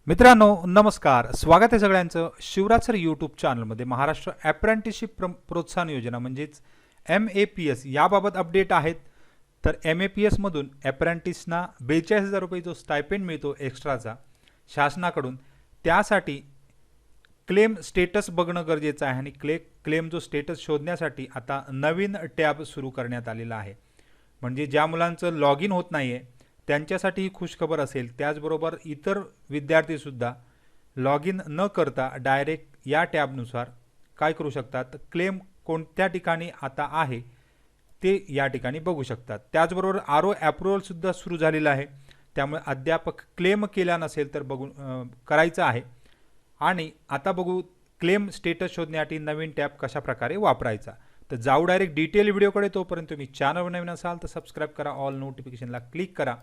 मित्रांनो नमस्कार, स्वागत आहे सगळ्यांचं शिवराज सर यूट्यूब चॅनलमध्ये. महाराष्ट्र अप्रेंटिसशिप प्रोत्साहन योजना म्हणजेच MAPS याबाबत अपडेट आहेत. तर MAPSमधून अप्रेंटिसना 42,000 रुपये जो स्टायपेंड मिळतो एक्स्ट्राचा शासनाकडून, त्यासाठी क्लेम स्टेटस बघणं गरजेचं आहे. आणि क्लेम जो स्टेटस शोधण्यासाठी आता नवीन टॅब सुरू करण्यात आलेला आहे. म्हणजे ज्या मुलांचं लॉग इन होत नाही आहे त्यांच्यासाठी ही खुशखबर असेल. त्याचबरोबर इतर विद्यार्थीसुद्धा लॉग इन न करता डायरेक्ट या टॅबनुसार काय करू शकतात, क्लेम कोणत्या ठिकाणी आता आहे ते या ठिकाणी बघू शकतात. त्याचबरोबर RO अप्रूव्हलसुद्धा सुरू झालेलं आहे. त्यामुळे अद्याप क्लेम केला नसेल तर करायचं आहे. आणि आता बघू क्लेम स्टेटस शोधण्यासाठी नवीन टॅब कशा प्रकारे वापरायचा. तर जाऊ डायरेक्ट डिटेल व्हिडिओकडे. तोपर्यंत तुम्ही चॅनलवर नवीन असाल तर सबस्क्राईब करा, ऑल नोटिफिकेशनला क्लिक करा,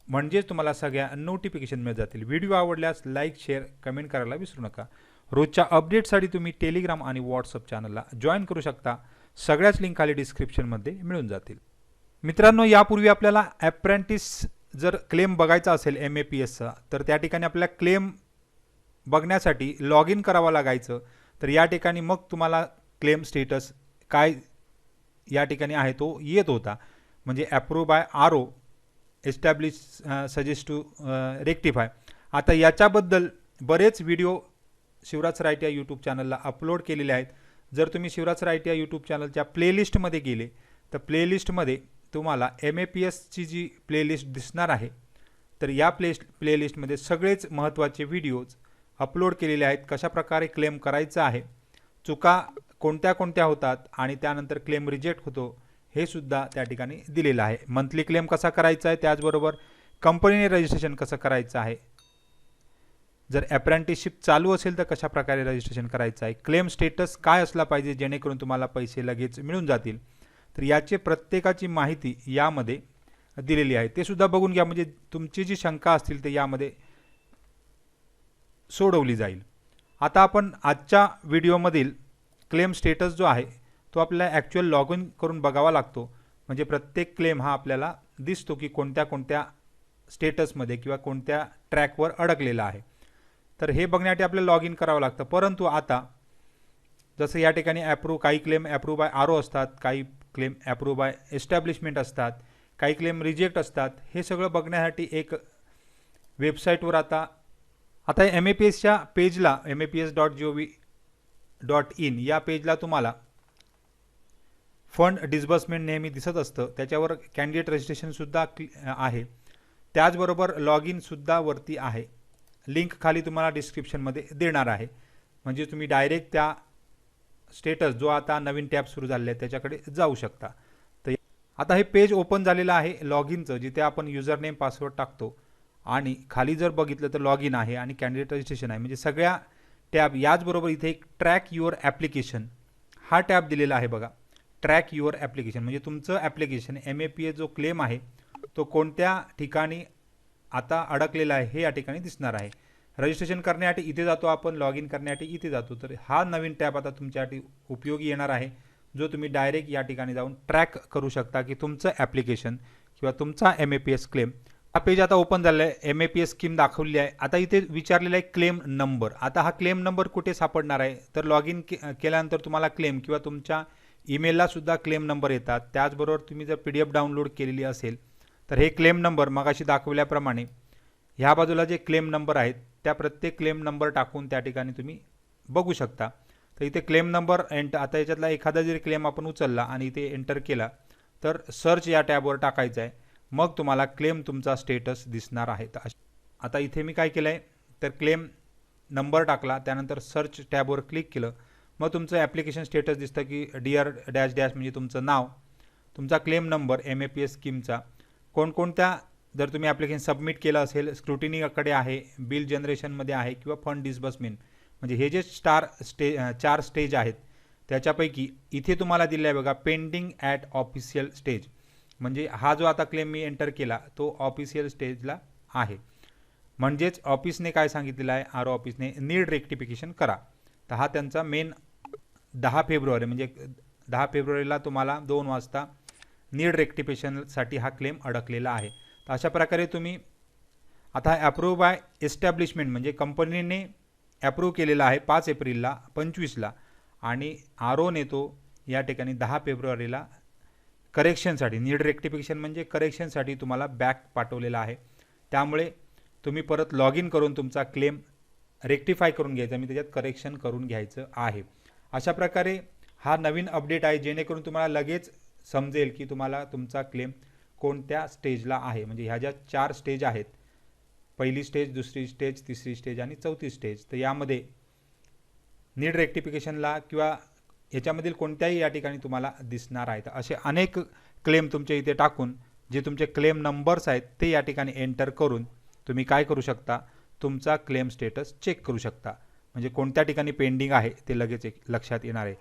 म्हणजेच तुम्हाला सगळ्या नोटिफिकेशन मिळत जातील. व्हिडिओ आवडल्यास लाईक शेअर कमेंट करायला विसरू नका. रोजच्या अपडेटसाठी तुम्ही टेलिग्राम आणि व्हॉट्सअप चॅनलला जॉईन करू शकता. सगळ्याच लिंक खाली डिस्क्रिप्शनमध्ये मिळून जातील. मित्रांनो, यापूर्वी आपल्याला अप्रेंटिस जर क्लेम बघायचा असेल MAPSचा तर त्या ठिकाणी आपल्याला क्लेम बघण्यासाठी लॉग इन करावं लागायचं. तर या ठिकाणी मग तुम्हाला क्लेम स्टेटस काय या ठिकाणी आहे तो येत होता. म्हणजे approve by RO, establish, suggest to rectify. आता याच्याबद्दल बरेच video Shivraj sir ITI YouTube चॅनलला अपलोड केलेले आहेत. जर तुम्ही शिवराज सर ITI यूट्यूब चॅनलच्या प्लेलिस्टमध्ये गेले तर प्लेलिस्टमध्ये तुम्हाला MAPSची जी प्लेलिस्ट दिसणार आहे. तर या प्लेलिस्टमध्ये सगळेच महत्त्वाचे व्हिडिओज अपलोड केलेले आहेत. कशा प्रकारे क्लेम करायचं आहे, चुका कोणत्या कोणत्या होतात आणि त्यानंतर क्लेम रिजेक्ट होतो हे सुद्धा त्या ठिकाणी दिलेलं आहे. मंथली क्लेम कसा करायचा आहे, त्याचबरोबर कंपनीने रजिस्ट्रेशन कसं करायचं आहे, जर अप्रेंटिसशिप चालू असेल तर कशा प्रकारे रजिस्ट्रेशन करायचं आहे, क्लेम स्टेटस काय असला पाहिजे जेणेकरून तुम्हाला पैसे लगेच मिळून जातील. तर याचे प्रत्येकाची माहिती यामध्ये दिलेली आहे. ते सुद्धा बघून घ्या, म्हणजे तुमची जी शंका असतील ते यामध्ये सोडवली जाईल. आता आपण आजच्या व्हिडिओमधील क्लेम स्टेटस जो आहे तो आपल्याला ॲक्च्युअल लॉग इन करून बघावा लागतो. म्हणजे प्रत्येक क्लेम हा आपल्याला दिसतो की कोणत्या कोणत्या स्टेटसमध्ये किंवा कोणत्या ट्रॅकवर अडकलेला आहे. तर हे बघण्यासाठी आपल्याला लॉग इन करावं लागतं. परंतु आता जसं या ठिकाणी काही क्लेम अप्रूव्ह बाय RO असतात, काही क्लेम अप्रूव्ह बाय एस्टॅब्लिशमेंट असतात, काही क्लेम रिजेक्ट असतात. हे सगळं बघण्यासाठी एक वेबसाईटवर आता MAPSच्या पेजला maps.gov.in या पेजला तुम्हाला फंड डिस्बर्समेंट नेहमी दिसत असतं. त्याच्यावर कॅन्डिडेट रजिस्ट्रेशनसुद्धा आहे. त्याचबरोबर लॉग इनसुद्धा वरती आहे. लिंक खाली तुम्हाला डिस्क्रिप्शनमध्ये देणार आहे. म्हणजे तुम्ही डायरेक्ट त्या स्टेटस जो आता नवीन टॅब सुरू झालेला आहे त्याच्याकडे जाऊ शकता. तर आता हे पेज ओपन झालेलं आहे लॉग इनचं, जिथे आपण युजर नेम पासवर्ड टाकतो. आणि खाली जर बघितलं तर लॉग इन आहे आणि कॅन्डिडेट रजिस्ट्रेशन आहे. म्हणजे सगळ्या टॅब. याचबरोबर इथे एक ट्रॅक युअर ॲप्लिकेशन हा टॅब दिलेला आहे बघा. ट्रॅक युअर ॲप्लिकेशन म्हणजे तुमचं ॲप्लिकेशन MAPS जो क्लेम आहे तो कोणत्या ठिकाणी आता अडकलेला आहे हे या ठिकाणी दिसणार आहे. रजिस्ट्रेशन करण्यासाठी इथे जातो आपण, लॉग इन करण्यासाठी इथे जातो. तर हा नवीन टॅब आता तुमच्यासाठी उपयोगी येणार आहे, जो तुम्ही डायरेक्ट या ठिकाणी जाऊन ट्रॅक करू शकता की तुमचं ॲप्लिकेशन किंवा तुमचा MAPS क्लेम. हा पेज आता ओपन झाला आहे. MAPS स्कीम दाखवली आहे. आता इथे विचारलेला आहे क्लेम नंबर. आता हा क्लेम नंबर कुठे सापडणार आहे, तर लॉग इन केल्यानंतर तुम्हाला क्लेम किंवा तुमच्या ईमेलला सुद्धा क्लेम नंबर येतात. त्याचबरोबर तुम्ही जर PDF डाउनलोड केलेली असेल तर हे क्लेम नंबर मगाशी दाखवल्याप्रमाणे ह्या बाजूला जे क्लेम नंबर आहेत त्या प्रत्येक क्लेम नंबर टाकून त्या ठिकाणी तुम्ही बघू शकता. तर इथे क्लेम नंबर आता याच्यातला एखादा जरी क्लेम आपण उचलला आणि इथे एंटर केला तर सर्च या टॅबवर टाकायचं आहे. मग तुम्हाला क्लेम तुमचा स्टेटस दिसणार आहे. आता इथे मी काय केलं आहे तर क्लेम नंबर टाकला, त्यानंतर सर्च टॅबवर क्लिक केलं. मग तुमचं ॲप्लिकेशन स्टेटस दिसतं की डिअर डॅश डॅश म्हणजे तुमचं नाव, तुमचा क्लेम नंबर, MAPS स्कीमचा, कोणकोणत्या जर तुम्ही ॲप्लिकेशन सबमिट केलं असेल, स्क्रुटिनीकडे आहे, बिल जनरेशनमध्ये आहे किंवा फंड डिस्बर्समेंट. म्हणजे हे जे 4 स्टेज आहेत त्याच्यापैकी इथे तुम्हाला दिलं आहे बघा पेंडिंग ॲट ऑफिशियल स्टेज. म्हणजे हा जो आता क्लेम मी एंटर केला तो ऑफिशियल स्टेजला आहे. म्हणजेच ऑफिसने काय सांगितलेलं आहे, RO ऑफिसने नीड रेक्टिफिकेशन करा. तर हा त्यांचा मेन 10 फेब्रुवारी म्हणजे 10 फेब्रुवारीला तुम्हाला 2 वाजता नीड रेक्टिफिकेशनसाठी हा क्लेम अडकलेला आहे. तर अशा प्रकारे तुम्ही आता अप्रूव्ह बाय एस्टॅब्लिशमेंट म्हणजे कंपनीने अप्रूव्ह केलेला आहे 5 एप्रिलला 25ला आणि आरओने तो या ठिकाणी 10 फेब्रुवारीला करेक्शनसाठी नीड रेक्टिफिकेशन म्हणजे करेक्शनसाठी तुम्हाला बॅक पाठवलेला आहे. त्यामुळे तुम्ही परत लॉग इन करून तुमचा क्लेम रेक्टिफाय करून घ्यायचा, मी त्याच्यात करेक्शन करून घ्यायचं आहे. अशा प्रकारे हा नवीन अपडेट आहे जेणेकरून तुम्हाला लगेच समजेल की तुम्हाला तुमचा क्लेम कोणत्या स्टेजला आहे. म्हणजे ह्या ज्या 4 स्टेज आहेत, पहिली स्टेज, दुसरी स्टेज, तिसरी स्टेज आणि चौथी स्टेज, तर यामध्ये नीड रेक्टिफिकेशनला किंवा याच्यामधील कोणत्याही या ठिकाणी तुम्हाला दिसणार आहेत. असे अनेक क्लेम तुमच्या इथे टाकून जे तुमचे क्लेम नंबर्स आहेत ते या ठिकाणी एंटर करून तुम्ही काय करू शकता, तुमचा क्लेम स्टेटस चेक करू शकता. म्हणजे कोणत्या ठिकाणी पेंडिंग आहे ते लगेच लक्षात येणार आहे.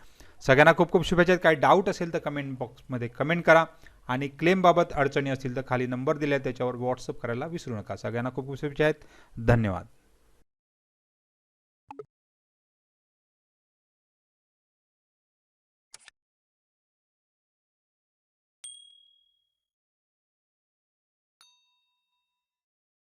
सगळ्यांना खूप खूप शुभेच्छा. काही डाऊट असेल तर कमेंट बॉक्समध्ये कमेंट करा आणि क्लेमबाबत अडचणी असतील तर खाली नंबर दिला आहे त्याच्यावर व्हॉट्सअप करायला विसरू नका. सगळ्यांना खूप खूप शुभेच्छा आहेत. धन्यवाद.